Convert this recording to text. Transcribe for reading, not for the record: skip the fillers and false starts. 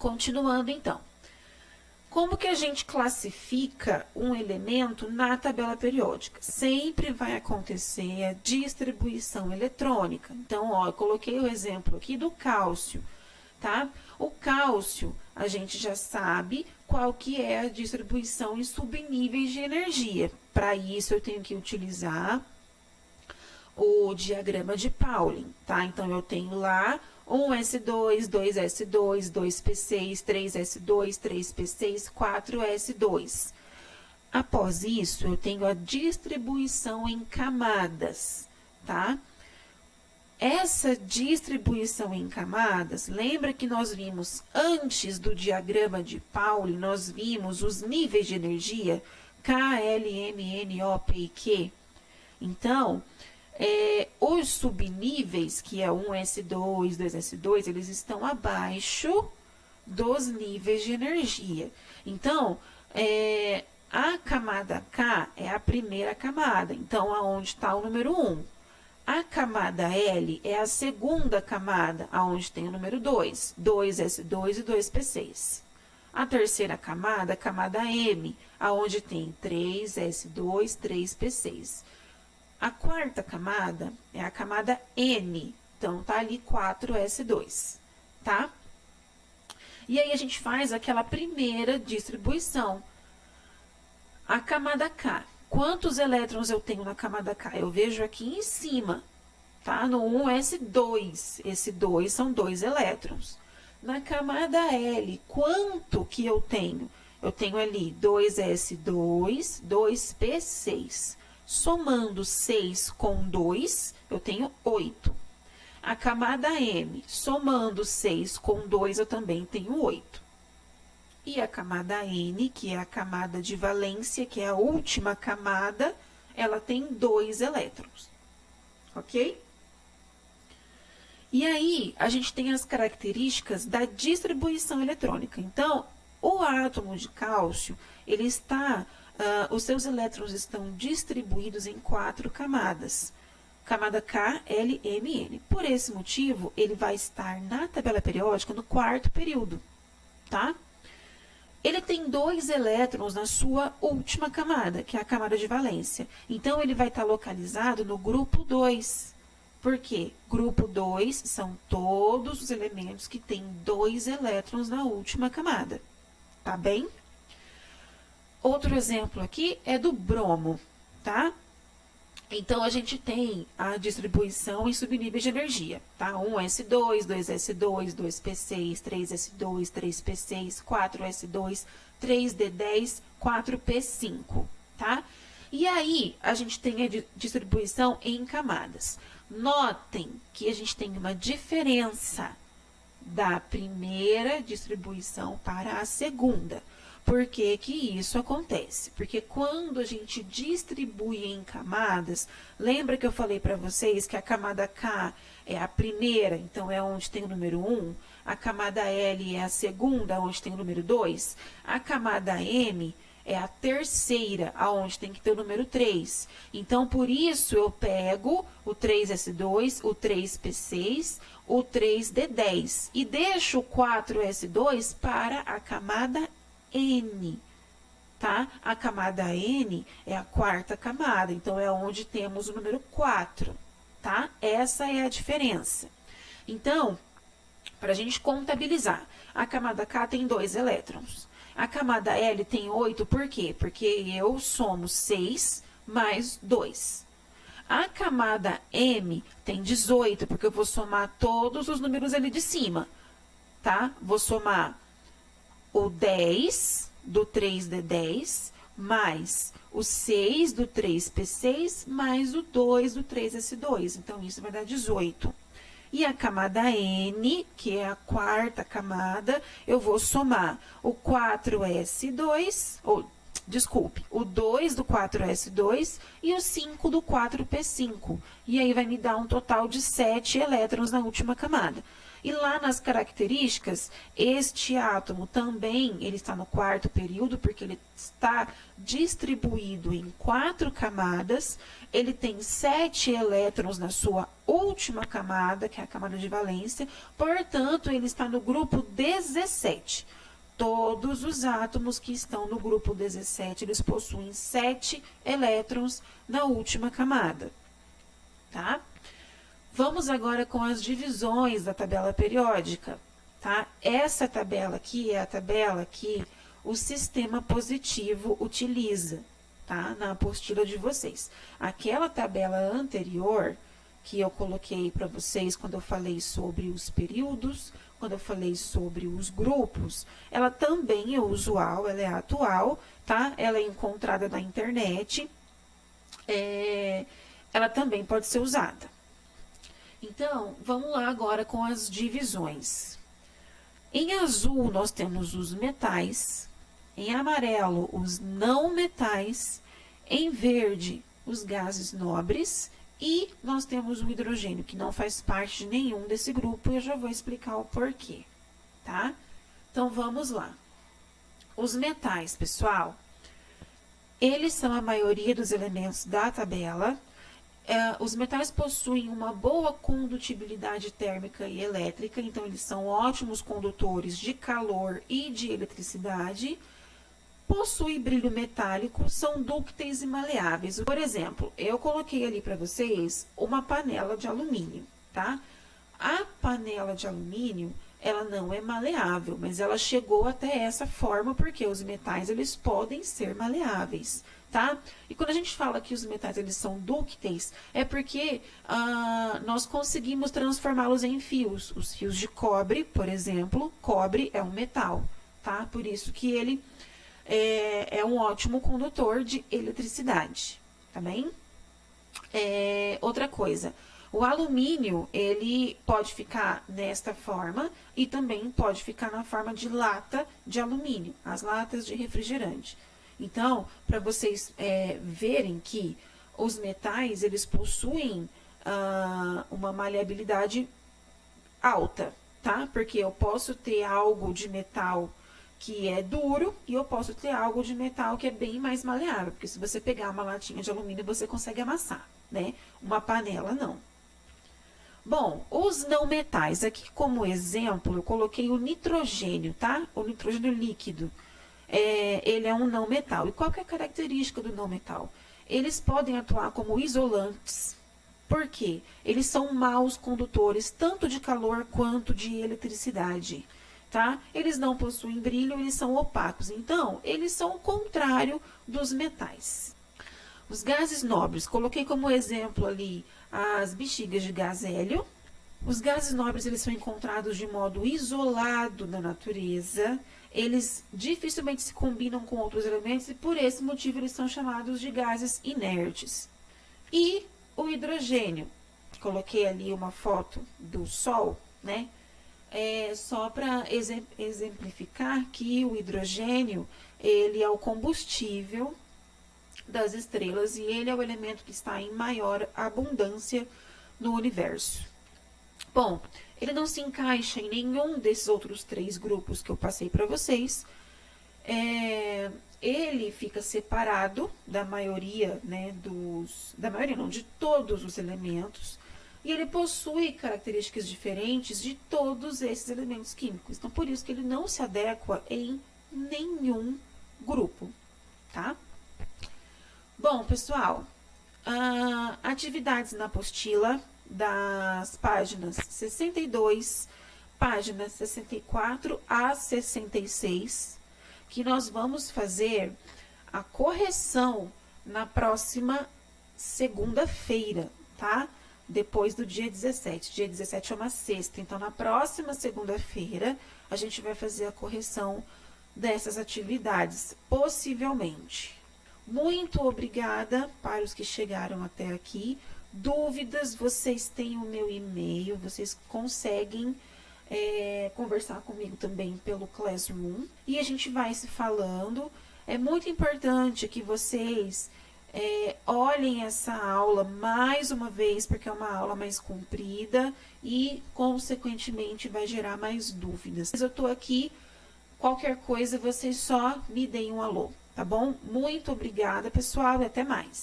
Continuando, então. Como que a gente classifica um elemento na tabela periódica? Sempre vai acontecer a distribuição eletrônica. Então, ó, eu coloquei o exemplo aqui do cálcio, tá? O cálcio, a gente já sabe qual que é a distribuição em subníveis de energia. Para isso, eu tenho que utilizar o diagrama de Pauling, tá? Então, eu tenho lá 1s2, 2s2, 2p6, 3s2, 3p6, 4s2. Após isso, eu tenho a distribuição em camadas, tá? Essa distribuição em camadas, lembra que nós vimos antes do diagrama de Pauling, nós vimos os níveis de energia K, L, M, N, O, P e Q? Então, os subníveis, que é 1s2, 2s2, eles estão abaixo dos níveis de energia. Então, a camada K é a primeira camada, então, aonde está o número 1. A camada L é a segunda camada, aonde tem o número 2, 2s2 e 2p6. A terceira camada, a camada M, aonde tem 3s2, 3p6. A quarta camada é a camada N, então tá ali 4s2, tá? E aí a gente faz aquela primeira distribuição. A camada K. Quantos elétrons eu tenho na camada K? Eu vejo aqui em cima, tá? No 1s2. Esse 2 são 2 elétrons. Na camada L, quanto que eu tenho? Eu tenho ali 2s2, 2p6. Somando 6 com 2, eu tenho 8. A camada M, somando 6 com 2, eu também tenho 8. E a camada N, que é a camada de valência, que é a última camada, ela tem 2 elétrons. Ok? E aí, a gente tem as características da distribuição eletrônica. Então, o átomo de cálcio, ele está... os seus elétrons estão distribuídos em 4 camadas. Camada K, L, M, N. Por esse motivo, ele vai estar na tabela periódica no quarto período, tá? Ele tem 2 elétrons na sua última camada, que é a camada de valência. Então, ele vai estar localizado no grupo 2. Por quê? Grupo 2 são todos os elementos que têm 2 elétrons na última camada. Tá bem? Outro exemplo aqui é do bromo, tá? Então, a gente tem a distribuição em subníveis de energia, tá? 1s2, 2s2, 2p6, 3s2, 3p6, 4s2, 3d10, 4p5, tá? E aí, a gente tem a distribuição em camadas. Notem que a gente tem uma diferença da primeira distribuição para a segunda. Por que que isso acontece? Porque quando a gente distribui em camadas, lembra que eu falei para vocês que a camada K é a primeira, então é onde tem o número 1, a camada L é a segunda, onde tem o número 2, a camada M é a terceira, aonde tem que ter o número 3. Então, por isso, eu pego o 3s2, o 3p6, o 3d10 e deixo o 4s2 para a camada N, tá? A camada N é a quarta camada, então é onde temos o número 4, tá? Essa é a diferença. Então, para a gente contabilizar, a camada K tem 2 elétrons. A camada L tem 8, por quê? Porque eu somo 6 mais 2. A camada M tem 18, porque eu vou somar todos os números ali de cima, tá? Vou somar o 10 do 3D10, mais o 6 do 3P6, mais o 2 do 3S2. Então, isso vai dar 18. E a camada N, que é a quarta camada, eu vou somar o 4S2, o 2 do 4S2 e o 5 do 4P5. E aí vai me dar um total de 7 elétrons na última camada. E lá nas características, este átomo também ele está no quarto período, porque ele está distribuído em 4 camadas. Ele tem 7 elétrons na sua última camada, que é a camada de valência. Portanto, ele está no grupo 17. Todos os átomos que estão no grupo 17, eles possuem 7 elétrons na última camada, tá? Vamos agora com as divisões da tabela periódica, tá? Essa tabela aqui é a tabela que o sistema positivo utiliza, tá? Na apostila de vocês. Aquela tabela anterior que eu coloquei para vocês quando eu falei sobre os períodos, quando eu falei sobre os grupos, ela também é usual, ela é atual, tá? Ela é encontrada na internet, ela também pode ser usada. Então, vamos lá agora com as divisões. Em azul, nós temos os metais, em amarelo, os não metais, em verde, os gases nobres, e nós temos o hidrogênio, que não faz parte de nenhum desse grupo, e eu já vou explicar o porquê, tá? Então, vamos lá. Os metais, pessoal, eles são a maioria dos elementos da tabela. Os metais possuem uma boa condutibilidade térmica e elétrica, então eles são ótimos condutores de calor e de eletricidade. Possuem brilho metálico, são dúcteis e maleáveis. Por exemplo, eu coloquei ali para vocês uma panela de alumínio, tá? A panela de alumínio, ela não é maleável, mas ela chegou até essa forma porque os metais, eles podem ser maleáveis, tá? E quando a gente fala que os metais, eles são dúcteis, é porque nós conseguimos transformá-los em fios. Os fios de cobre, por exemplo, cobre é um metal, tá? Por isso que ele é um ótimo condutor de eletricidade, tá bem? Outra coisa, o alumínio, ele pode ficar nesta forma e também pode ficar na forma de lata de alumínio, as latas de refrigerante. Então, para vocês verem que os metais, eles possuem uma maleabilidade alta, tá? Porque eu posso ter algo de metal que é duro e eu posso ter algo de metal que é bem mais maleável, porque se você pegar uma latinha de alumínio, você consegue amassar, né? Uma panela, não. Bom, os não metais, aqui como exemplo, eu coloquei o nitrogênio, tá? O nitrogênio líquido, ele é um não metal. E qual que é a característica do não metal? Eles podem atuar como isolantes. Por quê? Eles são maus condutores, tanto de calor quanto de eletricidade. Tá? Eles não possuem brilho, eles são opacos. Então, eles são o contrário dos metais. Os gases nobres, coloquei como exemplo ali as bexigas de gás hélio. Os gases nobres, eles são encontrados de modo isolado na natureza. Eles dificilmente se combinam com outros elementos e, por esse motivo, eles são chamados de gases inertes. E o hidrogênio, coloquei ali uma foto do Sol, né? Só para exemplificar que o hidrogênio, ele é o combustível das estrelas e ele é o elemento que está em maior abundância no universo. Bom, ele não se encaixa em nenhum desses outros 3 grupos que eu passei para vocês. Ele fica separado da maioria, né, de todos os elementos. E ele possui características diferentes de todos esses elementos químicos. Então, por isso que ele não se adequa em nenhum grupo, tá? Bom, pessoal, atividades na apostila das páginas 62, páginas 64 a 66, que nós vamos fazer a correção na próxima segunda-feira, tá? Depois do dia 17. Dia 17 é uma sexta. Então, na próxima segunda-feira, a gente vai fazer a correção dessas atividades, possivelmente. Muito obrigada para os que chegaram até aqui. Dúvidas, vocês têm o meu e-mail, vocês conseguem conversar comigo também pelo Classroom. E a gente vai se falando. É muito importante que vocês olhem essa aula mais uma vez, porque é uma aula mais comprida e, consequentemente, vai gerar mais dúvidas. Mas eu estou aqui, qualquer coisa, vocês só me deem um alô, tá bom? Muito obrigada, pessoal, e até mais.